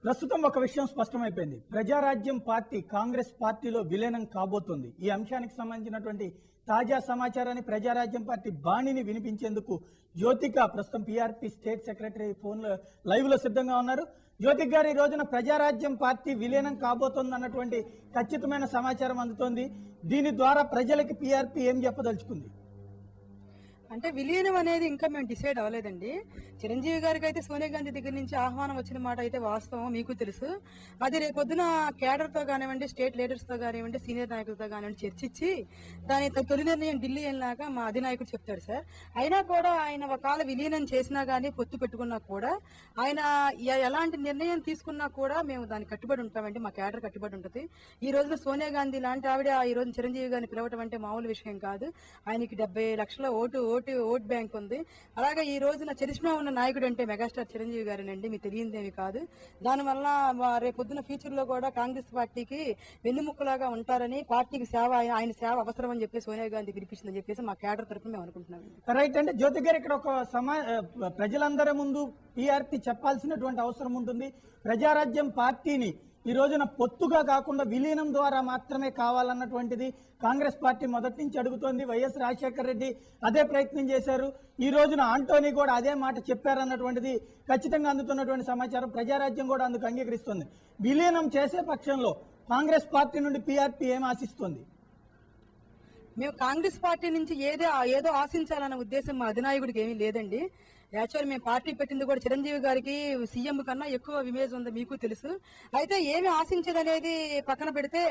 ప్రస్తుతం ఒక విషయం స్పష్టమైపోయింది. ప్రజారాజ్యం పార్టీ కాంగ్రెస్ పార్టీలో విలీనం కాబోతుంది. ఈ అంశానికి సంబంధించినటువంటి తాజా సమాచారాన్ని ప్రజారాజ్యం పార్టీ బాణిని వినిపించేందుకు జ్యోతిక ప్రస్తుతం PRP state secretary phone live లో సిద్ధంగా ఉన్నారు. జ్యోతిక్ గారు, ఈ రోజున ప్రజారాజ్యం పార్టీ విలీనం కాబోతోంది అన్నటువంటి ఖచ్చితమైన సమాచారం అందుతోంది. దీని ద్వారా ప్రజలకి పీఆర్పీ ఏం చెప్పదలుచుకుంది? అంటే విలీనం అనేది ఇంకా మేము డిసైడ్ అవ్వలేదండి. చిరంజీవి గారికి అయితే సోనియా గాంధీ దగ్గర నుంచి ఆహ్వానం వచ్చిన మాట అయితే వాస్తవం, మీకు తెలుసు. అది రేపొద్దున కేడర్ తో కానివ్వండి, స్టేట్ లీడర్స్ తో కానివ్వండి, సీనియర్ నాయకులతో కానివ్వండి చర్చించి దాని తొలి నిర్ణయం ఢిల్లీ వెళ్ళినాక మా అధినాయకుడు చెప్తాడు సార్. అయినా కూడా ఆయన ఒకవేళ విలీనం చేసినా గానీ, పొత్తు పెట్టుకున్నా కూడా ఆయన ఎలాంటి నిర్ణయం తీసుకున్నా కూడా మేము దానికి కట్టుబడి ఉంటామండి. మా కేడర్ కట్టుబడి ఉంటుంది. ఈ రోజున సోనియా గాంధీ లాంటి ఆవిడ ఈ రోజు చిరంజీవి గారిని పిలవటం అంటే మామూలు విషయం కాదు. ఆయనకి 70 లక్షల ఓట్ బ్యాంక్ ఉంది. అలాగే ఈ రోజున చరిష్మా ఉన్న నాయకుడు అంటే మెగాస్టార్ చిరంజీవి గారేనండి, మీకు తెలియదేమి కాదు. దానివల్ల రేపొద్దున ఫ్యూచర్ లో కూడా కాంగ్రెస్ పార్టీకి వెన్నుముక్కలాగా ఉంటారని, పార్టీకి సేవ ఆయన సేవ అవసరం అని చెప్పి సోనియా గాంధీ పిలిపించిందని చెప్పేసి మా కేడర్ తరఫున మేము అనుకుంటున్నాం. రైట్. అంటే జ్యోతి గారు, ఇక్కడ ఒక ప్రజలందరి ముందు పీఆర్పీ చెప్పాల్సినటువంటి అవసరం ఉంటుంది. ప్రజారాజ్యం పార్టీని ఈ రోజున పొత్తుగా కాకుండా విలీనం ద్వారా మాత్రమే కావాలన్నటువంటిది కాంగ్రెస్ పార్టీ మొదటి నుంచి అడుగుతోంది. వైఎస్ రాజశేఖర రెడ్డి అదే ప్రయత్నం చేశారు. ఈ రోజున ఆంటోనీ కూడా అదే మాట చెప్పారన్నటువంటిది ఖచ్చితంగా అందుతున్నటువంటి సమాచారం. ప్రజారాజ్యం కూడా అందుకు అంగీకరిస్తుంది. విలీనం చేసే పక్షంలో కాంగ్రెస్ పార్టీ నుండి పీఆర్పీ ఏం ఆశిస్తుంది? మేము కాంగ్రెస్ పార్టీ నుంచి ఏదో ఆశించాలన్న ఉద్దేశం మా అధినాయకుడికి ఏమీ లేదండి. యాక్చువల్ మేము పార్టీ పెట్టింది కూడా చిరంజీవి గారికి సీఎం కన్నా ఎక్కువ ఇమేజ్ ఉంది, మీకు తెలుసు. అయితే ఏమి ఆశించదనేది పక్కన పెడితే,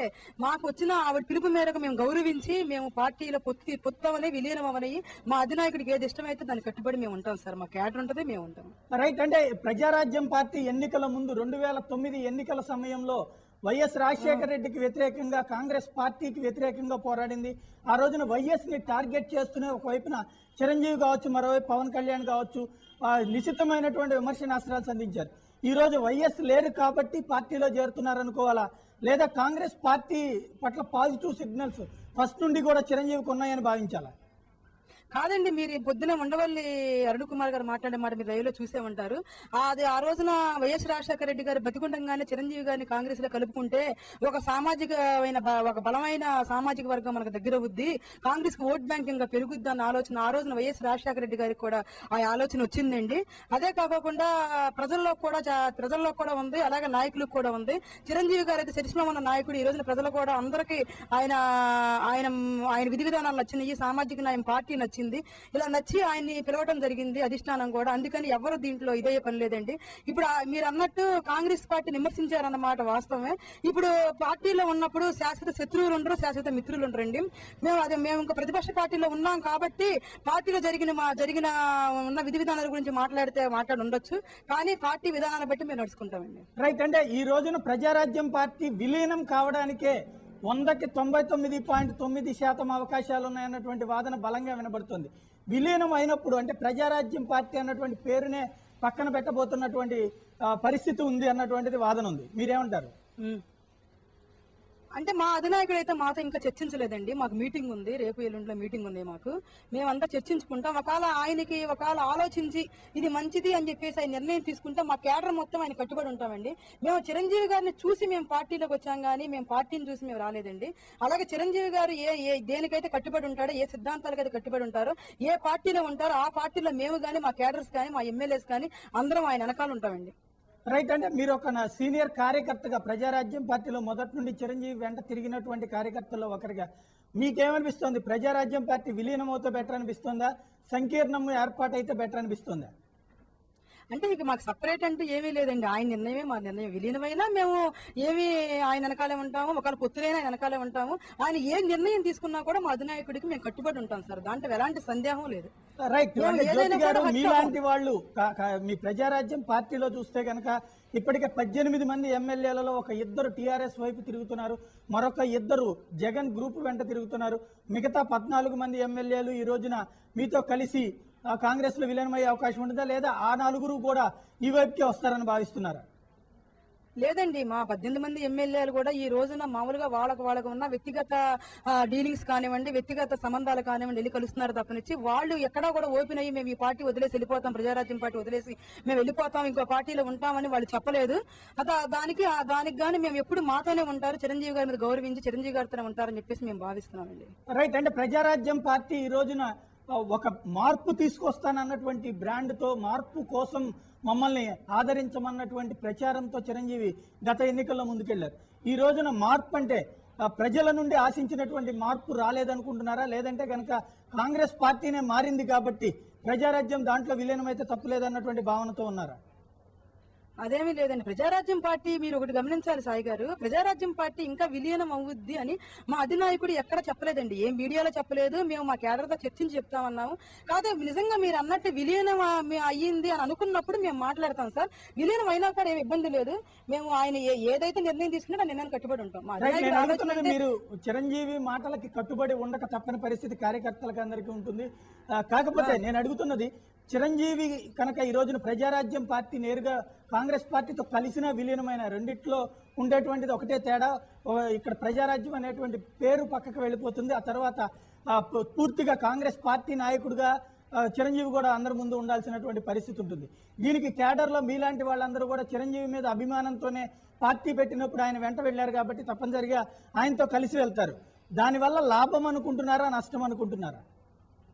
మాకు వచ్చిన ఆవిడ పిలుపు మేరకు మేము గౌరవించి మేము పార్టీలో పొత్తవని విలీనం అవని మా అధినాయకుడికి ఏది ఇష్టమైతే దానికి కట్టుబడి మేము ఉంటాం సార్. మా క్యాడర్ ఉంటుంది, మేము ఉంటాం. రైట్. అంటే ప్రజారాజ్యం పార్టీ ఎన్నికల ముందు 2009 ఎన్నికల సమయంలో వైఎస్ రాజశేఖర రెడ్డికి వ్యతిరేకంగా కాంగ్రెస్ పార్టీకి వ్యతిరేకంగా పోరాడింది. ఆ రోజున వైఎస్ ని టార్గెట్ చేస్తూనే ఒకవైపున చిరంజీవి కావచ్చు, మరోవైపు పవన్ కళ్యాణ్ కావచ్చు నిశితమైనటువంటి విమర్శనాస్త్రాలు సంధించారు. ఈ రోజు వైఎస్ లేరు కాబట్టి పార్టీలో చేరుతున్నారనుకోవాలా, లేదా కాంగ్రెస్ పార్టీ పట్ల పాజిటివ్ సిగ్నల్స్ ఫస్ట్ నుండి కూడా చిరంజీవికి ఉన్నాయని భావించాలా? కాదండి, మీరు పొద్దున ఉండవల్లి అరుణ్ కుమార్ గారు మాట్లాడే మాట మీరు లైవ్ లో చూసే ఉంటారు. ఆ రోజున వైఎస్ రాజశేఖర రెడ్డి గారు బతికుండగానే చిరంజీవి గారిని కాంగ్రెస్ లో కలుపుకుంటే ఒక బలమైన సామాజిక వర్గం మనకు దగ్గర అవుద్ది, కాంగ్రెస్ కి ఓట్ బ్యాంక్ ఇంకా పెరుగుద్ది అన్న ఆలోచన ఆ రోజున వైఎస్ రాజశేఖర రెడ్డి గారికి కూడా ఆ ఆలోచన వచ్చిందండి. అదే కాకుండా ప్రజల్లో కూడా ఉంది, అలాగే నాయకులకు కూడా ఉంది. చిరంజీవి గారు అయితే చరిష్మా ఉన్న నాయకుడు. ఈ రోజున ప్రజలు కూడా అందరికీ ఆయన విధి విధానాలు నచ్చినాయి, సామాజిక న్యాయం పార్టీ నచ్చింది. ఇలా నచ్చి ఆయన్ని పిలవడం జరిగింది అధిష్టానం కూడా. అందుకని ఎవరు దీంట్లో ఇదే పని లేదండి. ఇప్పుడు మీరు అన్నట్టు కాంగ్రెస్ పార్టీ విమర్శించారన్నమాట వాస్తవమే. ఇప్పుడు పార్టీలో ఉన్నప్పుడు శాశ్వత శత్రువులు ఉండరు, శాశ్వత మిత్రులు ఉండరండి. మేము ఇంకా ప్రతిపక్ష పార్టీలో ఉన్నాం కాబట్టి పార్టీలో ఉన్న విధి విధానాల గురించి మాట్లాడి ఉండొచ్చు, కానీ పార్టీ విధానాన్ని బట్టి మేము నడుచుకుంటామండి. రైట్. అంటే ఈ రోజున ప్రజారాజ్యం పార్టీ విలీనం కావడానికే 100కి 99.9% అవకాశాలు ఉన్నాయన్నటువంటి వాదన బలంగా వినబడుతుంది. విలీనం అయినప్పుడు అంటే ప్రజారాజ్యం పార్టీ అన్నటువంటి పేరునే పక్కన పెట్టబోతున్నటువంటి పరిస్థితి ఉంది అన్నటువంటిది వాదన ఉంది. మీరేమంటారు? అంటే మా అధినాయకుడు అయితే మాతో ఇంకా చర్చించలేదండి. మాకు మీటింగ్ ఉంది, రేపు ఎల్లుండిలో మీటింగ్ ఉంది మాకు. మేమంతా చర్చించుకుంటాం. ఒకవేళ ఆలోచించి ఇది మంచిది అని చెప్పేసి ఆయన నిర్ణయం తీసుకుంటాం. మా కేడర్ మొత్తం ఆయన కట్టుబడి ఉంటామండి. మేము చిరంజీవి గారిని చూసి మేము పార్టీలోకి వచ్చాం, కానీ మేము పార్టీని చూసి మేము రాలేదండి. అలాగే చిరంజీవి గారు దేనికైతే కట్టుబడి ఉంటాడో, ఏ సిద్ధాంతాలకైతే కట్టుబడి ఉంటారో, ఏ పార్టీలో ఉంటారో ఆ పార్టీలో మేము కానీ, మా కేడర్స్ కానీ, మా ఎమ్మెల్యేస్ కానీ అందరం ఆయన వెనకాల ఉంటామండి. రైట్. అంటే మీరు ఒక సీనియర్ కార్యకర్తగా ప్రజారాజ్యం పార్టీలో మొదటి నుండి చిరంజీవి వెంట తిరిగినటువంటి కార్యకర్తల్లో ఒకరిగా మీకేమనిపిస్తోంది? ప్రజారాజ్యం పార్టీ విలీనం అవుతే బెటర్ అనిపిస్తుందా, సంకీర్ణం ఏర్పాటైతే బెటర్ అనిపిస్తుందా? అంటే ఇక మాకు సపరేట్ అంటూ ఏమీ లేదండి. ఆయన నిర్ణయమే మా నిర్ణయం. విలీనమైనా మేము ఆయన వెనకాలే ఉంటాము, ఒకవేళ పొత్తులైనా ఆయన వెనకాలే ఉంటాము. ఆయన ఏ నిర్ణయం తీసుకున్నా కూడా మా అధినాయకుడికి మేము కట్టుబడి ఉంటాం సార్. దాంట్లో ఎలాంటి సందేహం లేదు. రైట్. మీలాంటి వాళ్ళు మీ ప్రజారాజ్యం పార్టీలో చూస్తే కనుక ఇప్పటికే 18 మంది ఎమ్మెల్యేలలో ఒక 2 టీఆర్ఎస్ వైపు తిరుగుతున్నారు, మరొక 2 జగన్ గ్రూప్ వెంట తిరుగుతున్నారు. మిగతా 14 మంది ఎమ్మెల్యేలు ఈ రోజున మీతో కలిసి కాంగ్రెస్ లో విలీనమయ్యే అవకాశం ఉంటుందా, లేదా ఆ 4 కూడా ఈ వైపుకే వస్తారని భావిస్తున్నారా? లేదండి, మా 18 మంది ఎమ్మెల్యేలు కూడా ఈ రోజున మామూలుగా వాళ్ళకు ఉన్న వ్యక్తిగత డీలింగ్స్ కానివ్వండి, వ్యక్తిగత సంబంధాలు కానివ్వండి వెళ్ళి కలుస్తున్నారు తప్పనిచ్చి వాళ్ళు ఎక్కడా కూడా ఓపెన్ అయ్యి మేము ఈ పార్టీ వదిలేసి వెళ్ళిపోతాం, ప్రజారాజ్యం పార్టీ వదిలేసి మేము వెళ్ళిపోతాం, ఇంకో పార్టీలో ఉంటామని వాళ్ళు చెప్పలేదు. దానికి గాని మేము ఎప్పుడు మాతోనే ఉంటారు, చిరంజీవి గారి మీద గౌరవించి చిరంజీవి గారితోనే ఉంటారని చెప్పేసి మేము భావిస్తున్నామండి. రైట్. అంటే ప్రజారాజ్యం పార్టీ ఈ రోజున ఒక మార్పు తీసుకొస్తానన్నటువంటి బ్రాండ్తో, మార్పు కోసం మమ్మల్ని ఆదరించమన్నటువంటి ప్రచారంతో చిరంజీవి గత ఎన్నికల్లో ముందుకెళ్లారు. ఈ రోజున మార్పు అంటే ప్రజల నుండి ఆశించినటువంటి మార్పు రాలేదనుకుంటున్నారా, లేదంటే కనుక కాంగ్రెస్ పార్టీనే మారింది కాబట్టి ప్రజారాజ్యం దాంట్లో విలీనమైతే తప్పులేదన్నటువంటి భావనతో ఉన్నారా? అదేమీ లేదండి. ప్రజారాజ్యం పార్టీ మీరు ఒకటి గమనించాలి సాయి గారు, ప్రజారాజ్యం పార్టీ ఇంకా విలీనం అవుద్ది అని మా అధినాయకుడు ఎక్కడ చెప్పలేదండి, ఏ మీడియాలో చెప్పలేదు. మేము మా కేడర్తో చర్చించి చెప్తామన్నాము. కాదు, నిజంగా మీరు అన్నట్టు విలీనం అయ్యింది అని అనుకున్నప్పుడు మేము మాట్లాడతాం సార్. విలీనం అయినా కూడా ఏమి ఇబ్బంది లేదు. మేము ఆయన ఏదైతే నిర్ణయం తీసుకున్నాడో ఆ నిర్ణయాన్ని కట్టుబడి ఉంటాం. మా అధినాయకుడు ఆలోచన మీరు చిరంజీవి మాటలకి కట్టుబడి ఉండక తప్పని పరిస్థితి కార్యకర్తలకు అందరికీ ఉంటుంది. కాకపోతే నేను అడుగుతున్నది, చిరంజీవి కనుక ఈ రోజున ప్రజారాజ్యం పార్టీ నేరుగా కాంగ్రెస్ పార్టీతో కలిసిన విలీనమైన రెండిట్లో ఉండేటువంటిది ఒకటే తేడా, ఇక్కడ ప్రజారాజ్యం అనేటువంటి పేరు పక్కకు వెళ్ళిపోతుంది. ఆ తర్వాత పూర్తిగా కాంగ్రెస్ పార్టీ నాయకుడిగా చిరంజీవి కూడా అందరి ముందు ఉండాల్సినటువంటి పరిస్థితి ఉంటుంది. దీనికి క్యాడర్లో మీలాంటి వాళ్ళందరూ కూడా చిరంజీవి మీద అభిమానంతోనే పార్టీ పెట్టినప్పుడు ఆయన వెంట వెళ్ళారు కాబట్టి తప్పనిసరిగా ఆయనతో కలిసి వెళ్తారు. దానివల్ల లాభం అనుకుంటున్నారా, నష్టం అనుకుంటున్నారా?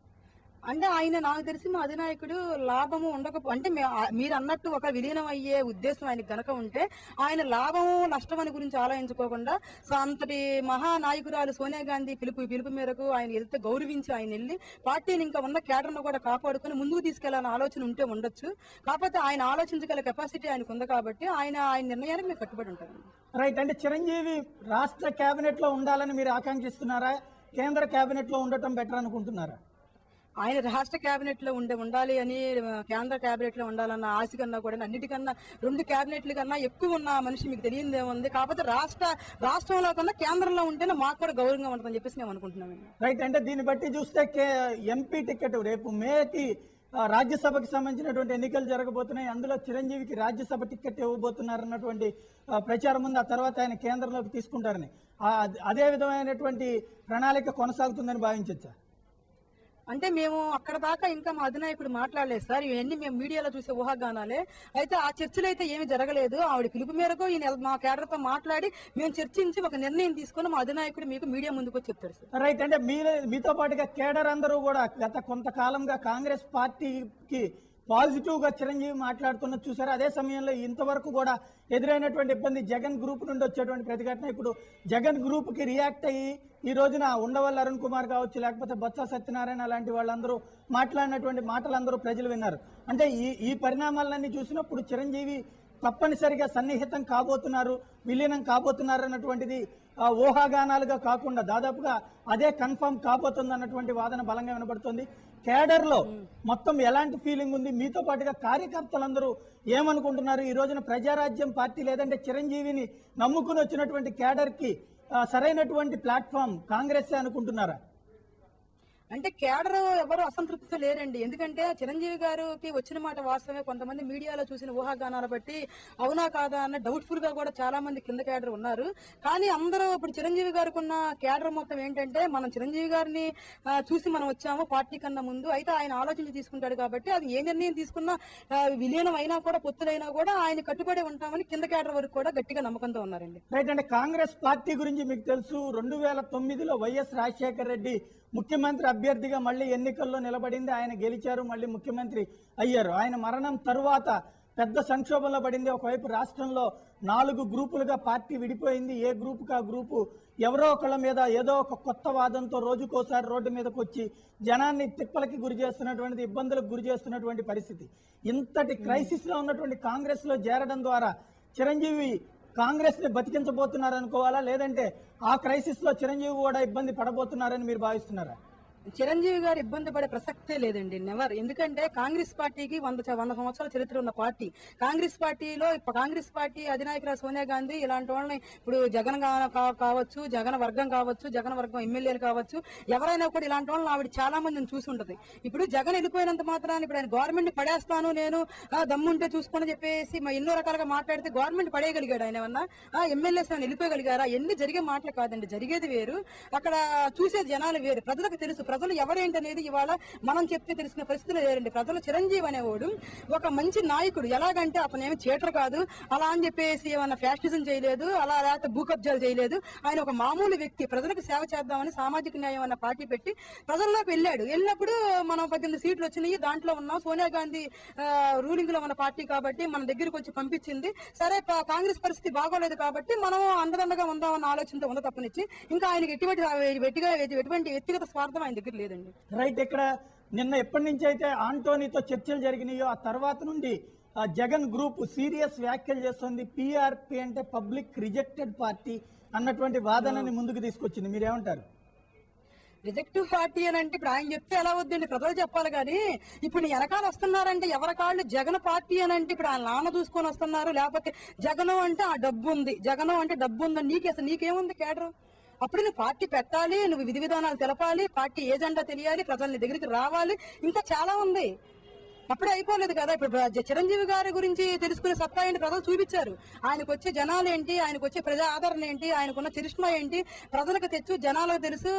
అంటే ఆయన నాకు తెలిసి మా అధినాయకుడు లాభము అంటే మీరు అన్నట్టు ఒక విలీనం అయ్యే ఉద్దేశం ఆయనకు గనక ఉంటే ఆయన లాభము నష్టం గురించి ఆలోచించుకోకుండా అంతటి మహానాయకురాలు సోనియా గాంధీ పిలుపు మేరకు ఆయన వెళ్తే గౌరవించి ఆయన వెళ్ళి పార్టీని ఇంకా ఉన్న కేడర్ను కూడా కాపాడుకుని ముందుకు తీసుకెళ్లాలని ఆలోచన ఉంటే ఉండొచ్చు. కాకపోతే ఆయన ఆలోచించగల కెపాసిటీ ఆయనకు ఉంది కాబట్టి ఆయన నిర్ణయానికి మేము కట్టుబడి ఉంటారు. రైట్. అంటే చిరంజీవి రాష్ట్ర కేబినెట్ లో ఉండాలని మీరు ఆకాంక్షిస్తున్నారా, కేంద్ర కేబినెట్ లో ఉండటం బెటర్ అనుకుంటున్నారా? ఆయన రాష్ట్ర కేబినెట్ లో ఉండాలి అని, కేంద్ర కేబినెట్ లో ఉండాలన్న ఆశ కన్నా కూడా అన్నిటికన్నా 2 కేబినెట్ల కన్నా ఎక్కువ ఉన్న మనిషి మీకు తెలియదేముంది. కాకపోతే రాష్ట్రంలో కన్నా కేంద్రంలో ఉంటేనే మాకు కూడా గౌరవంగా ఉంటుందని చెప్పేసి మేము అనుకుంటున్నాం. రైట్. అంటే దీన్ని బట్టి చూస్తే ఎంపీ టికెట్ రేపు మేకి రాజ్యసభకి సంబంధించినటువంటి ఎన్నికలు జరగబోతున్నాయి. అందులో చిరంజీవికి రాజ్యసభ టికెట్ ఇవ్వబోతున్నారన్నటువంటి ప్రచారం ఉంది. ఆ తర్వాత ఆయన కేంద్రంలోకి తీసుకుంటారని, అదే విధమైనటువంటి ప్రణాళిక కొనసాగుతుందని భావించవచ్చా? అంటే మేము అక్కడ దాకా ఇంకా మా అధినాయకుడు మాట్లాడలేదు సార్. ఇవన్నీ మేము మీడియాలో చూసే ఊహాగానాలే. అయితే ఆ చర్చలు అయితే ఏమి జరగలేదు. ఆవిడ పిలుపు మేరకు మా కేడర్తో మాట్లాడి మేము చర్చించి ఒక నిర్ణయం తీసుకుని మా అధినాయకుడు మీకు మీడియా ముందుకు చెప్తారు సార్. రైట్. అంటే మీతో పాటుగా కేడర్ అందరూ కూడా గత కొంతకాలంగా కాంగ్రెస్ పార్టీకి పాజిటివ్ గా చిరంజీవి మాట్లాడుతున్నది చూసారు. అదే సమయంలో ఇంతవరకు కూడా ఎదురైనటువంటి ఇబ్బంది జగన్ గ్రూప్ నుండి వచ్చేటువంటి ప్రతిఘటన, ఇప్పుడు జగన్ గ్రూప్ కి రియాక్ట్ అయ్యి ఈ రోజున ఉండవల్లి అరుణ్ కుమార్ కావచ్చు, లేకపోతే బొత్స సత్యనారాయణ లాంటి వాళ్ళందరూ మాట్లాడినటువంటి మాటలందరూ ప్రజలు విన్నారు. అంటే ఈ పరిణామాలన్నీ చూసినప్పుడు చిరంజీవి తప్పనిసరిగా సన్నిహితం కాబోతున్నారు, విలీనం కాబోతున్నారు అన్నటువంటిది ఊహాగానాలుగా కాకుండా దాదాపుగా అదే కన్ఫర్మ్ కాబోతుంది అన్నటువంటి వాదన బలంగా వినబడుతుంది. కేడర్ లో మొత్తం ఎలాంటి ఫీలింగ్ ఉంది? మీతో పాటుగా కార్యకర్తలందరూ ఏమనుకుంటున్నారు? ఈ రోజున ప్రజారాజ్యం పార్టీ లేదంటే చిరంజీవిని నమ్ముకుని వచ్చినటువంటి కేడర్ కి సరైనటువంటి ప్లాట్ఫామ్ కాంగ్రెస్ అనుకుంటున్నారా? అంటే కేడర్ ఎవరు అసంతృప్తితో లేరండి. ఎందుకంటే చిరంజీవి గారికి వచ్చిన మాట వాస్తవమే. కొంతమంది మీడియాలో చూసిన ఊహాగానాలు బట్టి అవునా కాదా అన్న డౌట్ఫుల్ గా కూడా చాలా మంది కింద కేడర్ ఉన్నారు. కానీ అందరూ ఇప్పుడు చిరంజీవి గారికి ఉన్న కేడర్ మొత్తం ఏంటంటే, మనం చిరంజీవి గారిని చూసి మనం వచ్చాము పార్టీ కన్నా ముందు, అయితే ఆయన ఆలోచించి తీసుకుంటాడు కాబట్టి అది ఏ నిర్ణయం తీసుకున్నా విలీనం అయినా కూడా పొత్తులైనా కూడా ఆయన కట్టుబడి ఉంటామని కింద కేడర్ వరకు కూడా గట్టిగా నమ్మకంతో ఉన్నారండి. రైట్. అంటే కాంగ్రెస్ పార్టీ గురించి మీకు తెలుసు, 2009లో వైఎస్ రాజశేఖర రెడ్డి ముఖ్యమంత్రి అభ్యర్థిగా మళ్ళీ ఎన్నికల్లో నిలబడింది. ఆయన గెలిచారు, మళ్ళీ ముఖ్యమంత్రి అయ్యారు. ఆయన మరణం తరువాత పెద్ద సంక్షోభంలో పడింది. ఒకవైపు రాష్ట్రంలో 4 గ్రూపులుగా పార్టీ విడిపోయింది. ఏ గ్రూపుకి ఆ గ్రూపు ఎవరో ఒకళ్ళ మీద ఏదో ఒక కొత్త వాదంతో రోజుకోసారి రోడ్డు మీదకి వచ్చి జనాన్ని తిప్పలకి గురి చేస్తున్నటువంటి, ఇబ్బందులకు గురి చేస్తున్నటువంటి పరిస్థితి. ఇంతటి క్రైసిస్ లో ఉన్నటువంటి కాంగ్రెస్ లో చేరడం ద్వారా చిరంజీవి కాంగ్రెస్ ని బతికించబోతున్నారనుకోవాలా, లేదంటే ఆ క్రైసిస్ లో చిరంజీవి కూడా ఇబ్బంది పడబోతున్నారని మీరు భావిస్తున్నారా? చిరంజీవి గారు ఇబ్బంది పడే ప్రసక్తే లేదండి, నెవర్. ఎందుకంటే కాంగ్రెస్ పార్టీకి 100 సంవత్సరాల చరిత్ర ఉన్న పార్టీ. కాంగ్రెస్ పార్టీలో కాంగ్రెస్ పార్టీ అధినాయకురాలు సోనియా గాంధీ ఇలాంటి వాళ్ళని, ఇప్పుడు జగన్ కావచ్చు, జగన్ వర్గం కావచ్చు, జగన్ వర్గం ఎమ్మెల్యేలు కావచ్చు, ఎవరైనా కూడా ఇలాంటి వాళ్ళని ఆవిడ చాలా మందిని చూసి ఉంటది. ఇప్పుడు జగన్ వెళ్ళిపోయినంత మాత్రాన్ని ఇప్పుడు ఆయన గవర్నమెంట్ పడేస్తాను నేను, దమ్ముంటే చూసుకొని చెప్పేసి ఎన్నో రకాలుగా మాట్లాడితే గవర్నమెంట్ పడేయగలిగాడు ఆయన ఏమన్నా? ఎమ్మెల్యేస్ ఆయన వెళ్ళిపోయగలిగారా? ఎన్ని జరిగే మాటలు కాదండి, జరిగేది వేరు, అక్కడ చూసేది జనాలు వేరు. ప్రజలకు తెలుసు ప్రజలు ఎవరేంటనేది ఇవాళ మనం చెప్తే తెలిసిన పరిస్థితులు లేరండి. ప్రజలు చిరంజీవి అనేవాడు ఒక మంచి నాయకుడు. ఎలాగంటే అతను ఏమి థియేటర్ కాదు, అలా అని చెప్పేసి ఏమన్నా ఫ్యాషనిజం చేయలేదు, అలా లేకపోతే భూకబ్జాలు చేయలేదు. ఆయన ఒక మామూలు వ్యక్తి, ప్రజలకు సేవ చేద్దామని సామాజిక న్యాయం అన్న పార్టీ పెట్టి ప్రజల్లోకి వెళ్ళినప్పుడు మనం 18 సీట్లు వచ్చినాయి, దాంట్లో ఉన్నాం. సోనియా గాంధీ రూలింగ్ లో ఉన్న పార్టీ కాబట్టి మన దగ్గరికి వచ్చి పంపించింది. సరే, కాంగ్రెస్ పరిస్థితి బాగోలేదు కాబట్టి మనం అండదండగా ఉందామన్న ఆలోచనతో ఉంద తప్పనిచ్చి ఇంకా ఆయనకి ఎటువంటి వ్యక్తిగత స్వార్థం ఆయన దగ్గర లేదండి. రైట్. ఇక్కడ నిన్న ఎప్పటి నుంచి అయితే ఆంటోనీతో చర్చలు జరిగినాయో ఆ తర్వాత నుండి జగన్ గ్రూప్ సీరియస్ వ్యాఖ్యలు చేస్తుంది. పీఆర్పీ అంటే పబ్లిక్ రిజెక్టెడ్ పార్టీ అన్నటువంటి వాదనని ముందుకు తీసుకొచ్చింది. మీరేమంటారు? రిజెక్టివ్ పార్టీ అని అంటే ఇప్పుడు ఆయన చెప్తే ఎలా వద్దండి, ప్రజలు చెప్పాలి. కానీ ఇప్పుడు వెనకాల వస్తున్నారంటే ఎవరి కాళ్ళు జగన్ పార్టీ అని అంటే ఇప్పుడు ఆయన నాన్న చూసుకొని వస్తున్నారు. లేకపోతే జగన్ అంటే ఆ డబ్బు ఉంది, జగన్ అంటే డబ్బు ఉందని నీకేముంది కేడరు? అప్పుడు నువ్వు పార్టీ పెట్టాలి, నువ్వు విధి విధానాలు తెలపాలి, పార్టీ ఏజెండా తెలియాలి, ప్రజల్ని దగ్గరికి రావాలి, ఇంకా చాలా ఉంది. అప్పుడే అయిపోలేదు కదా. ఇప్పుడు చిరంజీవి గారి గురించి తెలుసుకునే సత్తా ఏంటి ప్రజలు చూపించారు. ఆయనకు వచ్చే జనాలు ఏంటి, ఆయనకు వచ్చే ప్రజా ఆదరణ ఏంటి, ఆయనకున్న చరిష్మా ఏంటి ప్రజలకు తెచ్చు. జనాలకు తెలుసు,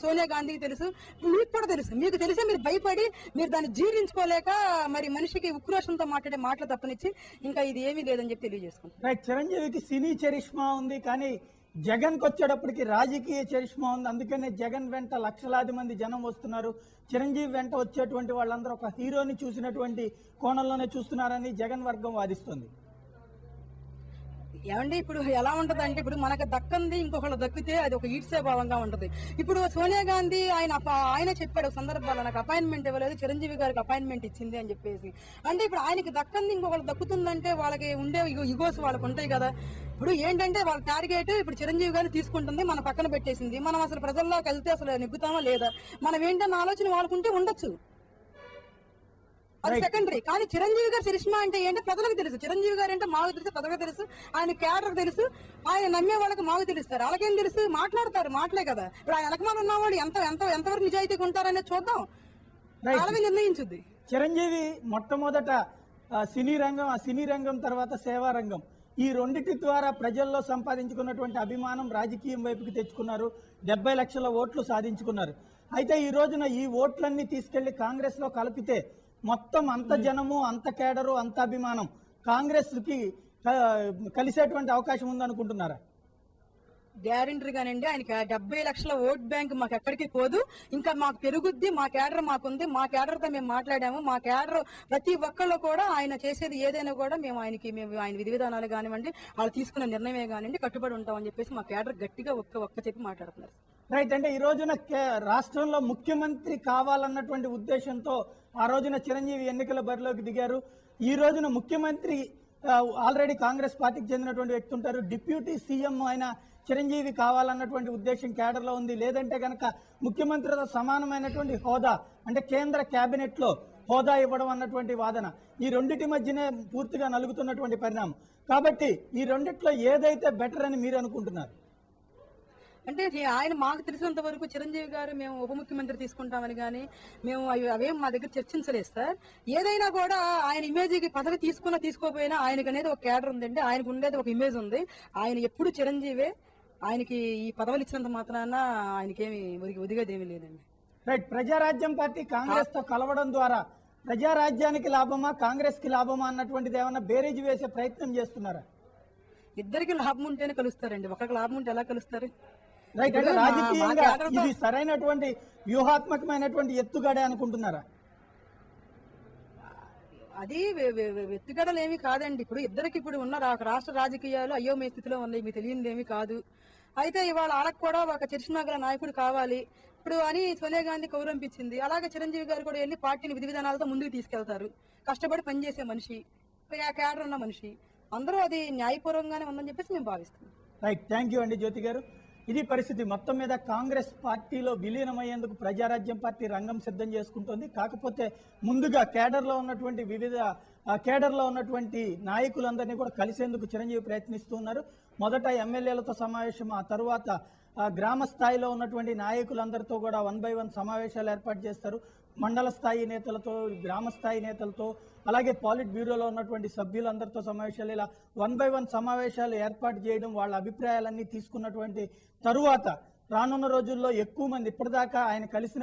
సోనియా గాంధీకి తెలుసు, మీకు కూడా తెలుసు. మీకు తెలిసే మీరు భయపడి మీరు దాన్ని జీర్ణించుకోలేక మరి మనిషికి ఉక్రోషంతో మాట్లాడే మాటలు తప్పనిచ్చి ఇంకా ఇది ఏమీ లేదని చెప్పి తెలియజేసుకుంటాం. రైట్. చిరంజీవికి సినీ చరిష్మా ఉంది, కానీ జగన్కి వచ్చేటప్పటికి రాజకీయ చరిష్మా ఉంది. అందుకనే జగన్ వెంట లక్షలాది మంది జనం వస్తున్నారు. చిరంజీవి వెంట వచ్చేటువంటి వాళ్ళందరూ ఒక హీరోని చూసినటువంటి కోణంలోనే చూస్తున్నారని జగన్ వర్గం వాదిస్తుంది. ఏమండి ఇప్పుడు ఎలా ఉంటది అంటే, ఇప్పుడు మనకు దక్కంది ఇంకొకళ్ళు దక్కితే అది ఒక ఈడ్సే భావంగా ఉంటది. ఇప్పుడు సోనియా గాంధీ ఆయన చెప్పాడు సందర్భాల్లో, నాకు అపాయింట్మెంట్ ఇవ్వలేదు, చిరంజీవి గారికి అపాయింట్మెంట్ ఇచ్చింది అని చెప్పేసి. అంటే ఇప్పుడు ఆయనకి దక్కంది ఇంకొకళ్ళు దక్కుతుందంటే వాళ్ళకి ఉండే ఇగోస్ వాళ్ళకు ఉంటాయి కదా. ఇప్పుడు ఏంటంటే వాళ్ళ టార్గెట్ ఇప్పుడు చిరంజీవి గారిని తీసుకుంటుంది, మన పక్కన పెట్టేసింది. మనం అసలు ప్రజల్లోకి వెళ్తే అసలు నెగ్గుతామా లేదా, మనం ఏంటన్న ఆలోచన వాళ్ళకుంటే ఉండొచ్చు, అది సెకండరీ. కానీ చిరంజీవి గారు చరిష్మా అంటే ఏంటో ప్రజలకు తెలుసు. చిరంజీవి గారు అంటే మాకు తెలుసు, ప్రజలకు తెలుసు, ఆయన క్యాడర్ తెలుసు, ఆయన నమ్మే వాళ్ళకి మాకు తెలుస్తారు. అలాగేం తెలుసు, మాట్లాడతారు, మాటలే కదా. ఇప్పుడు ఆయన వెనకమాల ఉన్నవాడు ఎంతవరకు నిజాయితీగా ఉంటారనేది చూద్దాం, అలాగే నిర్ణయించుద్ది. చిరంజీవి మొట్టమొదట సినీ రంగం, ఆ సినీ రంగం తర్వాత సేవా రంగం, ఈ రెండింటి ద్వారా ప్రజల్లో సంపాదించుకున్నటువంటి అభిమానం రాజకీయం వైపుకి తెచ్చుకున్నారు. 70 లక్షల ఓట్లు సాధించుకున్నారు. అయితే ఈ రోజున ఈ ఓట్లన్నీ తీసుకెళ్లి కాంగ్రెస్ లో కలిపితే మొత్తం అంత జనము, అంత కేడరు, అంత అభిమానం కాంగ్రెస్ కి కలిసేటువంటి అవకాశం ఉందనుకుంటున్నారా? గ్యారెంటీ గానండి. ఆయనకి 70 లక్షల ఓట్ బ్యాంక్ మాకు ఎక్కడికి పోదు, ఇంకా మాకు పెరుగుద్ది. మా క్యాడర్ మాకుంది, మా క్యాడర్ తో మేము మాట్లాడాము. మా క్యాడర్ ప్రతి ఒక్కళ్ళు కూడా ఆయన చేసేది ఏదైనా కూడా మేము ఆయన విధి విధానాలు కానివ్వండి, వాళ్ళు తీసుకున్న నిర్ణయమే కానివ్వండి కట్టుబడి ఉంటామని చెప్పేసి మా క్యాడర్ గట్టిగా ఒక్క చెప్పి మాట్లాడుతున్నారు. రైట్. అంటే ఈ రోజున రాష్ట్రంలో ముఖ్యమంత్రి కావాలన్నటువంటి ఉద్దేశంతో ఆ రోజున చిరంజీవి ఎన్నికల బరిలోకి దిగారు. ఈ రోజున ముఖ్యమంత్రి ఆల్రెడీ కాంగ్రెస్ పార్టీకి చెందినటువంటి వ్యక్తి ఉంటారు. డిప్యూటీ సీఎం అయిన చిరంజీవి కావాలన్నటువంటి ఉద్దేశం కేడర్లో ఉంది. లేదంటే కనుక ముఖ్యమంత్రితో సమానమైనటువంటి హోదా అంటే కేంద్ర కేబినెట్ లో హోదా ఇవ్వడం అన్నటువంటి వాదన ఈ రెండింటి మధ్యనే పూర్తిగా నలుగుతున్నటువంటి పరిణామం. కాబట్టి ఈ రెండిట్లో ఏదైతే బెటర్ అని మీరు అనుకుంటున్నారు? అంటే ఆయన మాకు తెలిసినంత వరకు చిరంజీవి గారు మేము ఉప ముఖ్యమంత్రి తీసుకుంటామని కానీ మేము అవేం మా దగ్గర చర్చించలేదు సార్. ఏదైనా కూడా ఆయన ఇమేజ్కి పదవి తీసుకోపోయినా ఆయనకు అనేది ఒక క్యాడర్ ఉందండి, ఆయనకు ఉండేది ఒక ఇమేజ్ ఉంది. ఆయన ఎప్పుడు చిరంజీవే, ఆయనకి ఈ పదవులు ఇచ్చినంత మాత్రాన ఆయనకేమి ఒదిగేదేమీ లేదండి. రైట్. ప్రజారాజ్యం పార్టీ కాంగ్రెస్ తో కలవడం ద్వారా ప్రజారాజ్యానికి లాభమా, కాంగ్రెస్ కి లాభమా అన్నటువంటిది ఏమన్నా బేరేజ్ వేసే ప్రయత్నం చేస్తున్నారా? ఇద్దరికి లాభం ఉంటేనే కలుస్తారండి, ఒకరికి లాభం ఉంటే ఎలా కలుస్తారు? రైట్. అంటే రాజకీయంగా ఇది సరైనటువంటి వ్యూహాత్మకమైనటువంటి ఎత్తుగడే అనుకుంటున్నారా? అది ఎత్తుగడలు ఏమి కాదండి. ఇప్పుడు ఇద్దరికి ఇప్పుడు ఉన్న రాష్ట్ర రాజకీయాలు అయోమయ స్థితిలో ఉన్నాయి, మీకు తెలియనిది ఏమి కాదు. అయితే ఇవాళ వాళ్ళకు కూడా ఒక చరిష్మా గల నాయకుడు కావాలి ఇప్పుడు అని సోనియా గాంధీ కౌరంపించింది. అలాగే చిరంజీవి గారు కూడా వెళ్ళి పార్టీని విధి విధానాలతో ముందుకు తీసుకెళ్తారు. కష్టపడి పనిచేసే మనిషి, క్యాడర్ ఉన్న మనిషి, అందరూ అది న్యాయపూర్వకంగానే ఉందని చెప్పేసి మేము భావిస్తున్నాం. రైట్. థ్యాంక్ యూ అండి జ్యోతి గారు. ఇది పరిస్థితి. మొత్తం మీద కాంగ్రెస్ పార్టీలో విలీనమయ్యేందుకు ప్రజారాజ్యం పార్టీ రంగం సిద్ధం చేసుకుంటోంది. కాకపోతే ముందుగా కేడర్లో ఉన్నటువంటి నాయకులందరినీ కూడా కలిసేందుకు చిరంజీవి ప్రయత్నిస్తూ ఉన్నారు. మొదట ఎమ్మెల్యేలతో సమావేశం, ఆ తరువాత గ్రామ స్థాయిలో ఉన్నటువంటి నాయకులందరితో కూడా 1 by 1 సమావేశాలు ఏర్పాటు చేస్తారు. మండల స్థాయి నేతలతో, గ్రామ స్థాయి నేతలతో, అలాగే పాలిట్ బ్యూరోలో ఉన్నటువంటి సభ్యులందరితో సమావేశాలు, ఇలా 1 by 1 సమావేశాలు ఏర్పాటు చేయడం, వాళ్ళ అభిప్రాయాలన్నీ తీసుకున్నటువంటి తరువాత రానున్న రోజుల్లో ఎక్కువ మంది, ఇప్పటిదాకా ఆయన కలిసిన